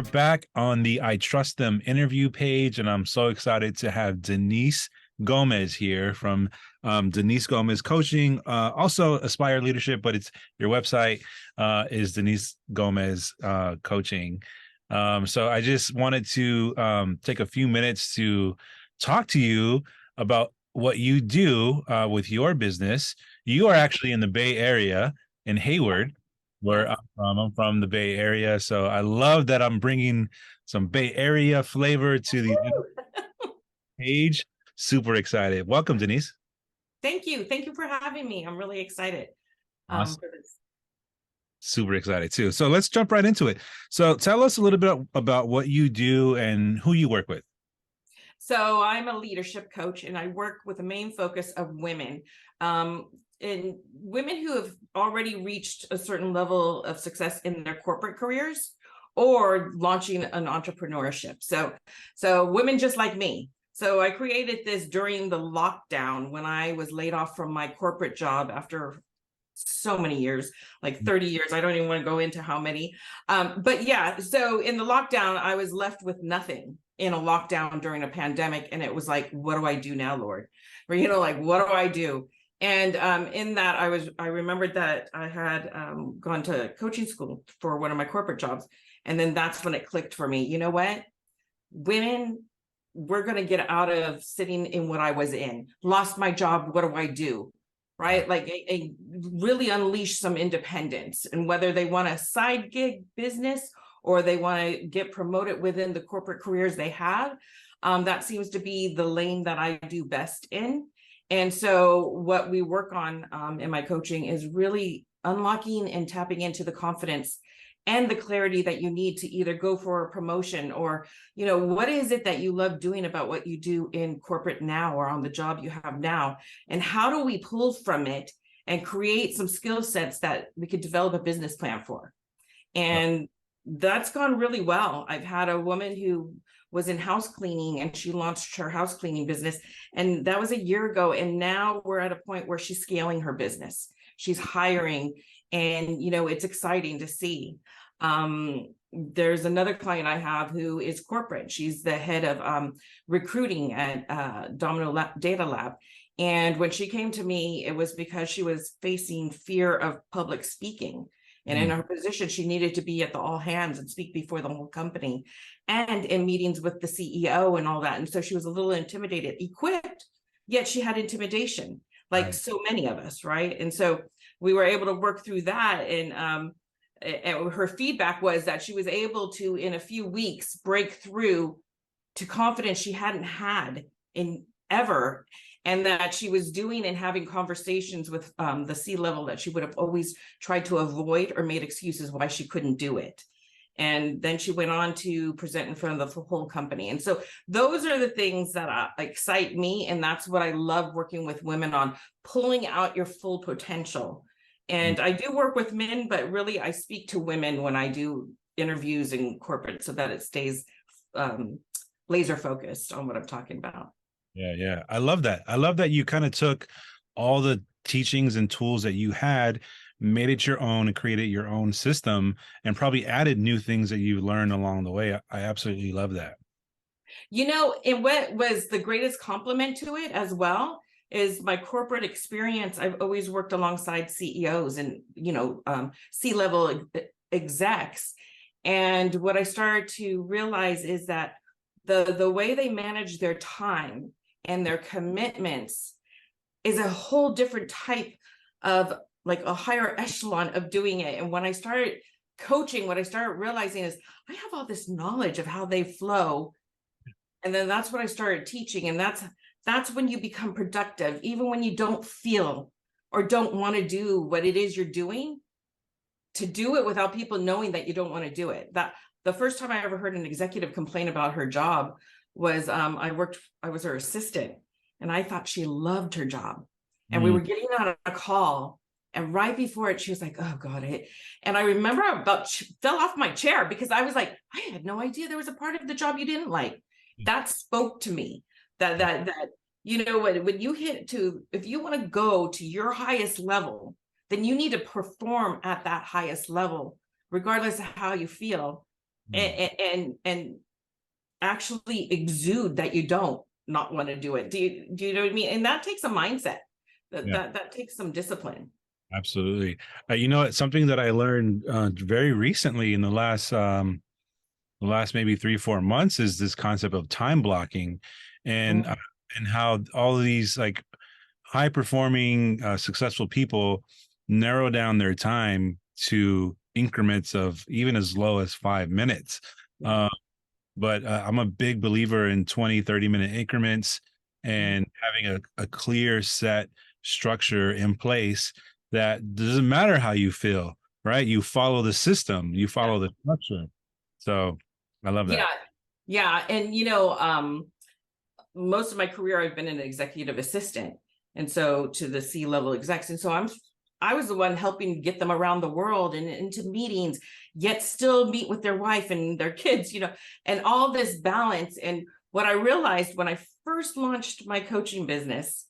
We're back on the I Trust Them interview page, and I'm so excited to have Denise Gomez here from Denise Gomez Coaching, also Aspire Leadership, but it's your website is Denise Gomez Coaching. So I just wanted to take a few minutes to talk to you about what you do with your business. You are actually in the Bay Area in Hayward, where Yes. I'm from. I'm from the Bay Area, so I love that I'm bringing some Bay Area flavor to the page. Super excited. Welcome, Denise. Thank you. Thank you for having me. I'm really excited Awesome. for this. Super excited too. So let's jump right into it. So tell us a little bit about what you do and who you work with. So I'm a leadership coach, and I work with a main focus of women, and women who have already reached a certain level of success in their corporate careers or launching an entrepreneurship. So women just like me. So I created this during the lockdown when I was laid off from my corporate job after so many years, like 30 years. I don't even want to go into how many. But yeah, so in the lockdown, I was left with nothing in a lockdown during a pandemic. And it was like, what do I do now, Lord? Or, like, what do I do? And in that, I remembered that I had gone to coaching school for one of my corporate jobs. And then that's when it clicked for me. You know what? Women, we're going to get out of sitting in what I was in. Lost my job. What do I do? Right? Like a really unleash some independence, and whether they want a side gig business or they want to get promoted within the corporate careers they have, that seems to be the lane that I do best in. And so what we work on in my coaching is really unlocking and tapping into the confidence and the clarity that you need to either go for a promotion or, what is it that you love doing about what you do in corporate now or on the job you have now? And how do we pull from it and create some skill sets that we could develop a business plan for? And that's gone really well. I've had a woman who was in house cleaning and she launched her house cleaning business. And that was a year ago. And now we're at a point where she's scaling her business. She's hiring, and, it's exciting to see. There's another client I have who is corporate. She's the head of recruiting at Data Lab. And when she came to me, it was because she was facing fear of public speaking. And in her position, she needed to be at the all hands and speak before the whole company and in meetings with the CEO and all that. And so she was a little intimidated, equipped, yet she had intimidation, like Right. so many of us, right? And so we were able to work through that. And her feedback was that she was able to, in a few weeks, break through to confidence she hadn't had in ever, and that she was doing and having conversations with the C-level that she would have always tried to avoid or made excuses why she couldn't do it. And then she went on to present in front of the whole company. And so those are the things that excite me. And that's what I love working with women on, pulling out your full potential. And I do work with men, but really I speak to women when I do interviews in corporate so that it stays laser focused on what I'm talking about. Yeah. I love that. I love that you kind of took all the teachings and tools that you had, made it your own and created your own system, and probably added new things that you learned along the way. I absolutely love that. And what was the greatest compliment to it as well is my corporate experience. I've always worked alongside CEOs and, C-level execs. And what I started to realize is that the way they manage their time and their commitments is a whole different type of, like, a higher echelon of doing it. And when I started coaching, what I started realizing is I have all this knowledge of how they flow. And then that's what I started teaching. And that's when you become productive, even when you don't feel or don't want to do what it is you're doing, to do it without people knowing that you don't want to do it. That the first time I ever heard an executive complain about her job was I was her assistant, and I thought she loved her job. And we were getting on a call, and right before it, she was like, oh God. And I remember I about fell off my chair because I was like, I had no idea there was a part of the job you didn't like. That spoke to me that when you if you want to go to your highest level, then you need to perform at that highest level, regardless of how you feel. Mm. and actually exude that you don't not want to do it. Do you know what I mean? And that takes a mindset. That Yeah, that takes some discipline. absolutely. You know, it's something that I learned very recently in the last maybe 3 4 months is this concept of time blocking, and Mm. and how all of these like high performing successful people narrow down their time to increments of even as low as 5 minutes. Yeah. uh, but I'm a big believer in 20 30 minute increments Mm. and having a clear set structure in place that doesn't matter how you feel, right? You follow the system, you Yeah. follow the structure. So I love Yeah. that. Yeah. And most of my career I've been an executive assistant, and so to the C-level execs, and so I was the one helping get them around the world and into meetings, yet still meet with their wife and their kids, and all this balance. And what I realized when I first launched my coaching business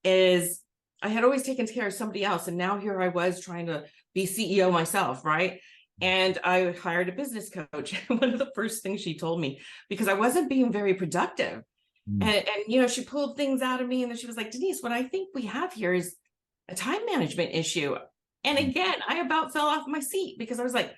is I had always taken care of somebody else, and now here I was trying to be CEO myself, right? And I hired a business coach. One of the first things she told me, because I wasn't being very productive, Mm. and she pulled things out of me, and then she was like, Denise, what I think we have here is a time management issue. And Mm. again, I about fell off my seat, because I was like,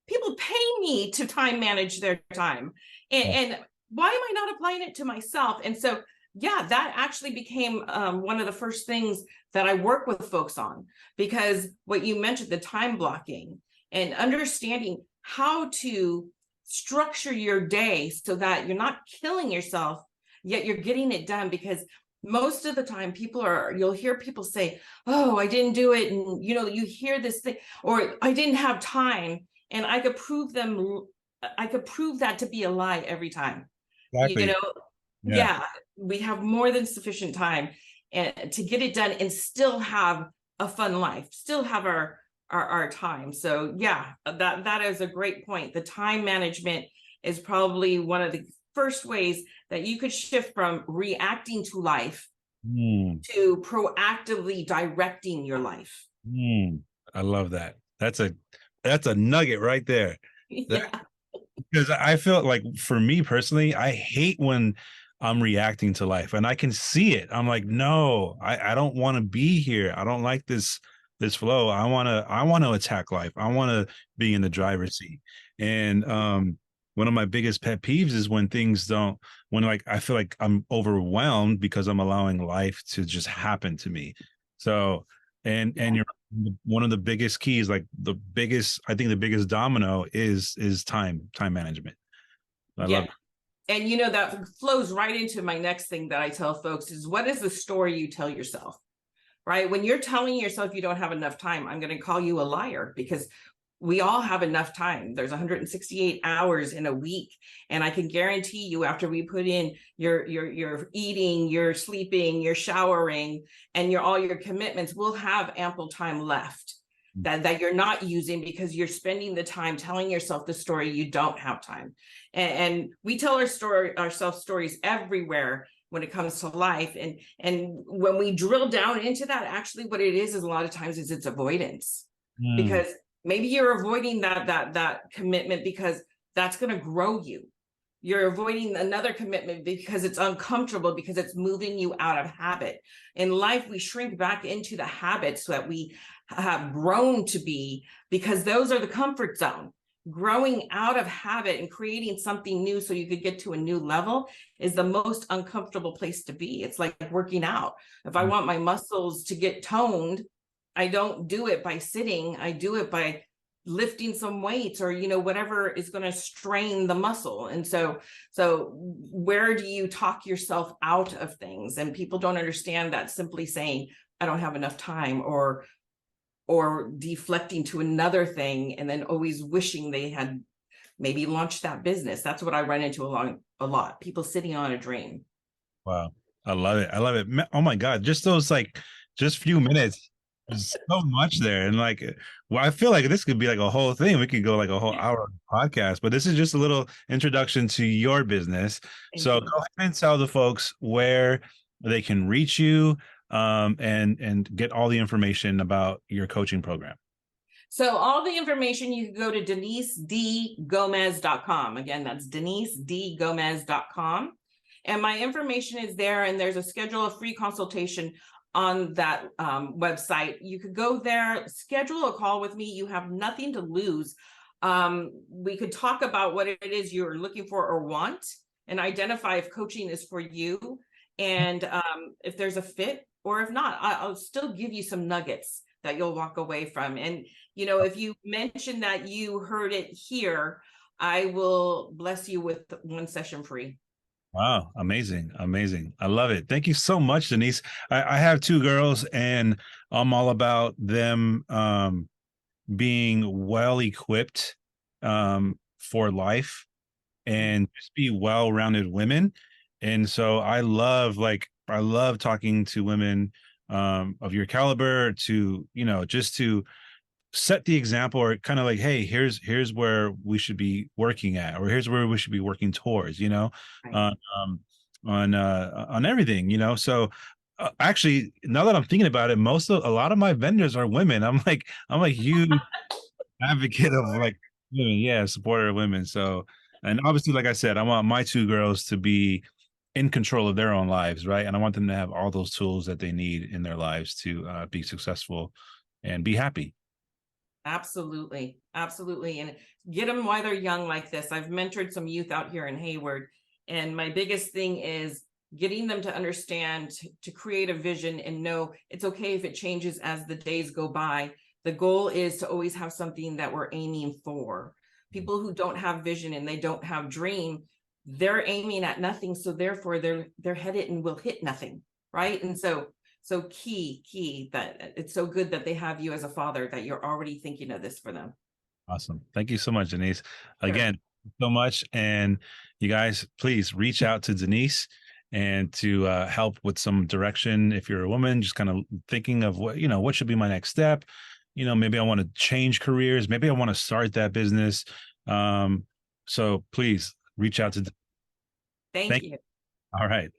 people pay me to time manage their time, and why am I not applying it to myself? And so yeah, that actually became one of the first things that I work with folks on, because what you mentioned, the time blocking and understanding how to structure your day so that you're not killing yourself, yet you're getting it done. Because most of the time you'll hear people say, oh, I didn't do it, and you hear this thing, or I didn't have time, and I could prove that to be a lie every time. you Exactly. know Yeah. yeah, we have more than sufficient time and to get it done and still have a fun life, still have our time. So yeah, that is a great point. The time management is probably one of the first ways that you could shift from reacting to life Mm. to proactively directing your life. Mm. I love that. That's a nugget right there. Yeah. Because I feel like for me personally, I hate when I'm reacting to life and I can see it. I'm like, no, I don't want to be here. I don't like this flow. I want to attack life. I want to be in the driver's seat. And one of my biggest pet peeves is when things don't, when like I feel like I'm overwhelmed because I'm allowing life to just happen to me. So and Yeah. you're one of the biggest keys, like I think the biggest domino is time management. I love Yeah. And that flows right into my next thing that I tell folks is, what is the story you tell yourself? Right? When you're telling yourself you don't have enough time, I'm going to call you a liar, because we all have enough time. There's 168 hours in a week, and I can guarantee you, after we put in your eating, your sleeping, your showering, and all your commitments, we'll have ample time left it. that you're not using, because you're spending the time telling yourself the story you don't have time. And we tell ourselves stories everywhere when it comes to life. And when we drill down into that, actually what it is a lot of times is it's avoidance. Mm. Because maybe you're avoiding that commitment because that's going to grow you. You're avoiding another commitment because it's uncomfortable, because it's moving you out of habit. In life, we shrink back into the habits that we have grown to be, because those are the comfort zone. Growing out of habit and creating something new so you could get to a new level is the most uncomfortable place to be. It's like working out. If I want my muscles to get toned, I don't do it by sitting. I do it by lifting some weights, or whatever is going to strain the muscle. And so where do you talk yourself out of things? And people don't understand that simply saying, I don't have enough time, or deflecting to another thing, and then always wishing they had maybe launched that business. That's what I run into a lot. People sitting on a dream. Wow. I love it. I love it. Oh my God. Just those like just few minutes. There's so much there. And like well, I feel like this could be like a whole thing. We could go like a whole hour podcast, but this is just a little introduction to your business. Thank So you. go ahead and tell the folks where they can reach you and get all the information about your coaching program. So all the information, you can go to DeniseDGomez.com. Again, that's DeniseDGomez.com. And my information is there, and there's a schedule a free consultation on that website. You could go there, schedule a call with me. You have nothing to lose. We could talk about what it is you're looking for or want, and identify if coaching is for you, and if there's a fit, or if not, I'll still give you some nuggets that you'll walk away from. And if you mention that you heard it here, I will bless you with 1 session free. Wow, amazing, amazing. I love it. Thank you so much, Denise. I have 2 girls, and I'm all about them being well equipped for life and just be well-rounded women. And so I love talking to women of your caliber, to just to set the example, or kind of like, hey, here's where we should be working at, or here's where we should be working towards, Right. on on everything, so actually, now that I'm thinking about it, a lot of my vendors are women. I'm like huge advocate of like women, yeah, supporter of women. So, and obviously, like I said, I want my 2 girls to be in control of their own lives, right? And I want them to have all those tools that they need in their lives to be successful and be happy. Absolutely. Absolutely. And get them while they're young like this. I've mentored some youth out here in Hayward. And my biggest thing is getting them to understand, to create a vision and know it's okay if it changes as the days go by. The goal is to always have something that we're aiming for. People who don't have vision and they don't have dream, they're aiming at nothing. So therefore they're headed and will hit nothing. Right. And so key that it's so good that they have you as a father, that you're already thinking of this for them. Awesome. Thank you so much, Denise. Sure. Again, so much. And you guys, please reach out to Denise and to help with some direction. If you're a woman, just kind of thinking of what should be my next step. Maybe I want to change careers. Maybe I want to start that business. So please reach out to. Thank Thank. you. All right.